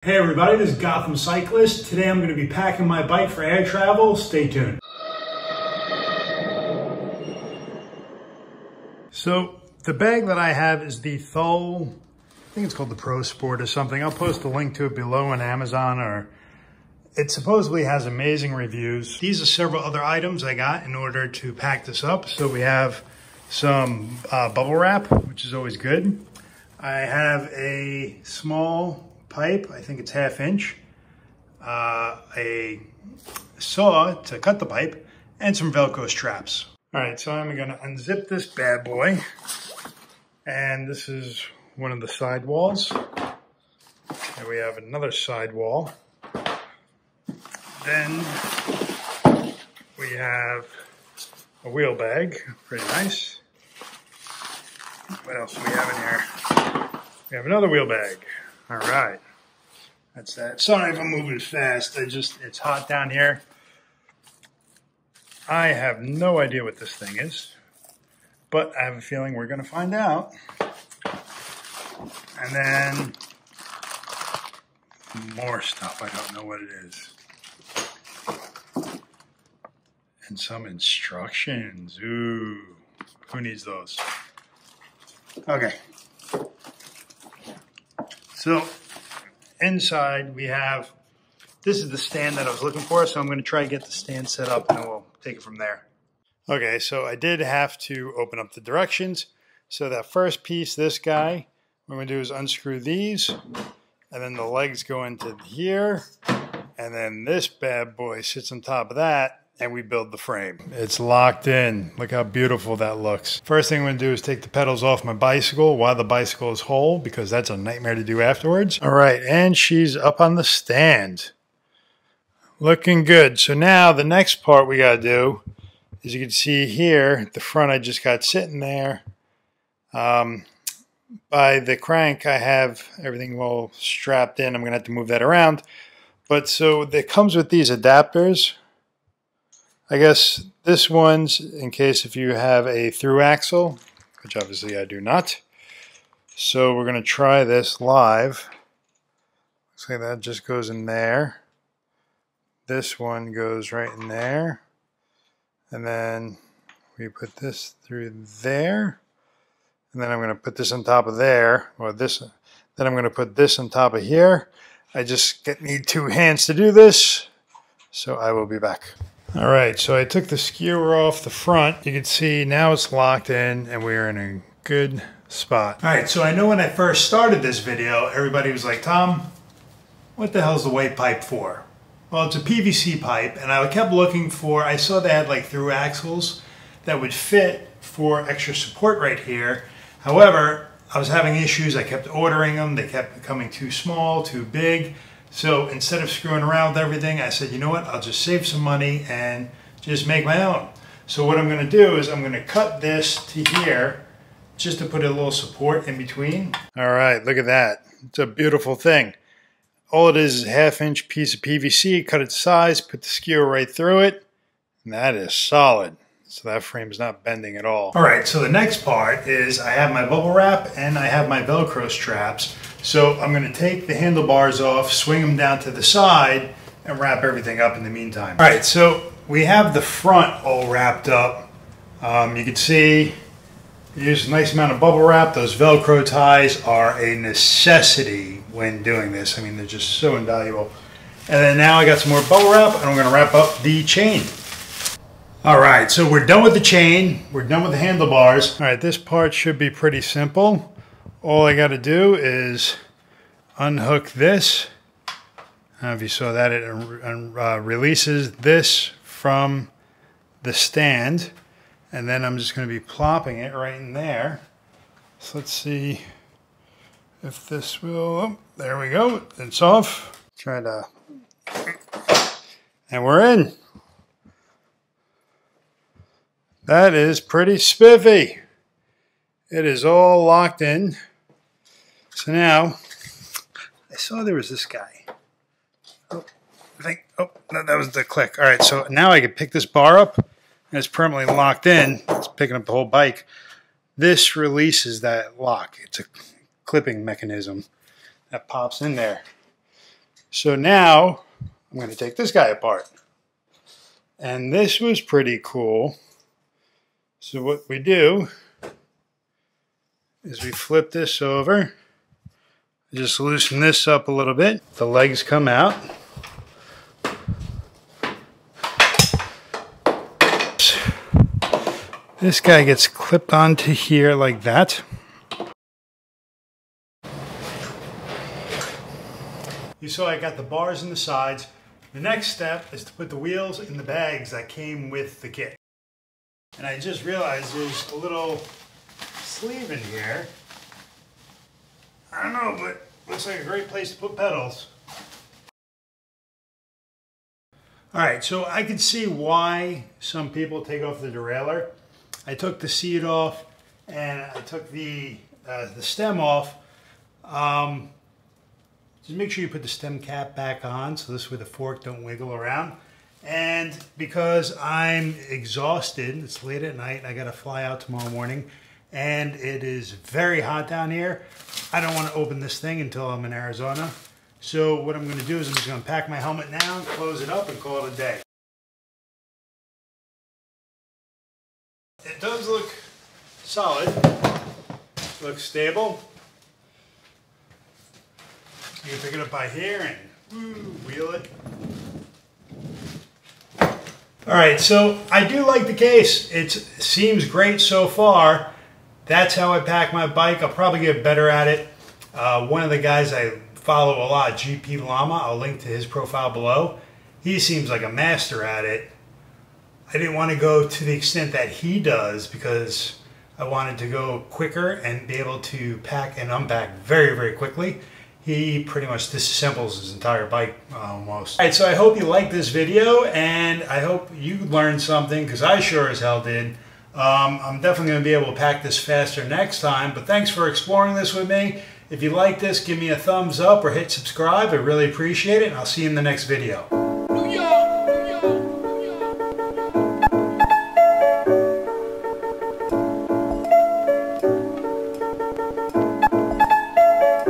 Hey everybody, this is Gotham Cyclist. Today I'm going to be packing my bike for air travel. Stay tuned. So the bag that I have is the Thule, I think it's called the Pro Sport or something. I'll post a link to it below on Amazon, or it supposedly has amazing reviews. These are several other items I got in order to pack this up. So we have some bubble wrap, which is always good. I have a small pipe, I think it's 1/2 inch, a saw to cut the pipe, and some Velcro straps. All right, so I'm gonna unzip this bad boy, and this is one of the side walls. And we have another side wall. Then we have a wheel bag, pretty nice. What else do we have in here? We have another wheel bag. All right, that's that. Sorry if I'm moving fast. It's hot down here. I have no idea what this thing is, but I have a feeling we're gonna find out. And then more stuff, I don't know what it is. And some instructions, ooh, who needs those? Okay. So inside we have, this is the stand that I was looking for, so I'm going to try to get the stand set up and then we'll take it from there. Okay, so I did have to open up the directions. So that first piece, this guy, what I'm going to do is unscrew these, and then the legs go into here, and then this bad boy sits on top of that, and we build the frame. It's locked in. Look how beautiful that looks. First thing I'm gonna do is take the pedals off my bicycle while the bicycle is whole, because that's a nightmare to do afterwards. All right, and she's up on the stand. Looking good. So now the next part we gotta do, as you can see here, the front I just got sitting there. By the crank, I have everything all strapped in. I'm gonna have to move that around. But so it comes with these adapters. I guess this one's in case if you have a through axle, which obviously I do not. So we're going to try this live. Looks like that just goes in there. This one goes right in there. And then we put this through there. And then I'm going to put this on top of there. Or this. Then I'm going to put this on top of here. I just need 2 hands to do this. So I will be back. All right, so I took the skewer off the front. You can see now it's locked in and we're in a good spot. All right, so I know when I first started this video, everybody was like, Tom, what the hell's the weight pipe for? Well, it's a PVC pipe, and I kept looking for, I saw they had like through axles that would fit for extra support right here. However, I was having issues. I kept ordering them. They kept becoming too small, too big. So instead of screwing around with everything, I said, you know what, I'll just save some money and just make my own. So what I'm going to do is I'm going to cut this to here just to put a little support in between. All right, look at that. It's a beautiful thing. All it is a 1/2 inch piece of PVC, cut it to size, put the skewer right through it, and that is solid. So that frame is not bending at all. All right, so the next part is I have my bubble wrap and I have my Velcro straps. So I'm going to take the handlebars off, swing them down to the side, and wrap everything up in the meantime. All right, so we have the front all wrapped up. You can see there's a nice amount of bubble wrap. Those Velcro ties are a necessity when doing this. I mean, they're just so invaluable. And then now I got some more bubble wrap, and I'm going to wrap up the chain. All right, so we're done with the chain. We're done with the handlebars. All right, this part should be pretty simple. All I got to do is unhook this. I don't know if you saw that. It releases this from the stand. And then I'm just going to be plopping it right in there. So let's see if this will... Oh, there we go. It's off. Try to... And we're in. That is pretty spiffy. It is all locked in. So now, I saw there was this guy. Oh, no, that was the click. All right, so now I can pick this bar up, and it's permanently locked in. It's picking up the whole bike. This releases that lock. It's a clipping mechanism that pops in there. So now I'm going to take this guy apart. And this was pretty cool. So what we do is we flip this over. Just loosen this up a little bit. The legs come out. This guy gets clipped onto here like that. You saw I got the bars in the sides. The next step is to put the wheels in the bags that came with the kit. And I just realized there's a little sleeve in here. I don't know, but looks like a great place to put pedals. All right, so I can see why some people take off the derailleur. I took the seat off and I took the stem off. Just make sure you put the stem cap back on so this way the fork don't wiggle around. And because I'm exhausted, it's late at night and I gotta fly out tomorrow morning, and it is very hot down here, I don't want to open this thing until I'm in Arizona. So what I'm going to do is I'm just going to pack my helmet down, close it up, and call it a day. It does look solid, looks stable. You can pick it up by here and wheel it. All right, so I do like the case. It seems great so far. That's how I pack my bike. I'll probably get better at it. One of the guys I follow a lot, GP Lama, I'll link to his profile below. He seems like a master at it. I didn't want to go to the extent that he does because I wanted to go quicker and be able to pack and unpack very, very quickly. He pretty much disassembles his entire bike almost. All right, so I hope you liked this video and I hope you learned something because I sure as hell did. I'm definitely going to be able to pack this faster next time, but thanks for exploring this with me. If you like this, give me a thumbs up or hit subscribe. I really appreciate it, and I'll see you in the next video.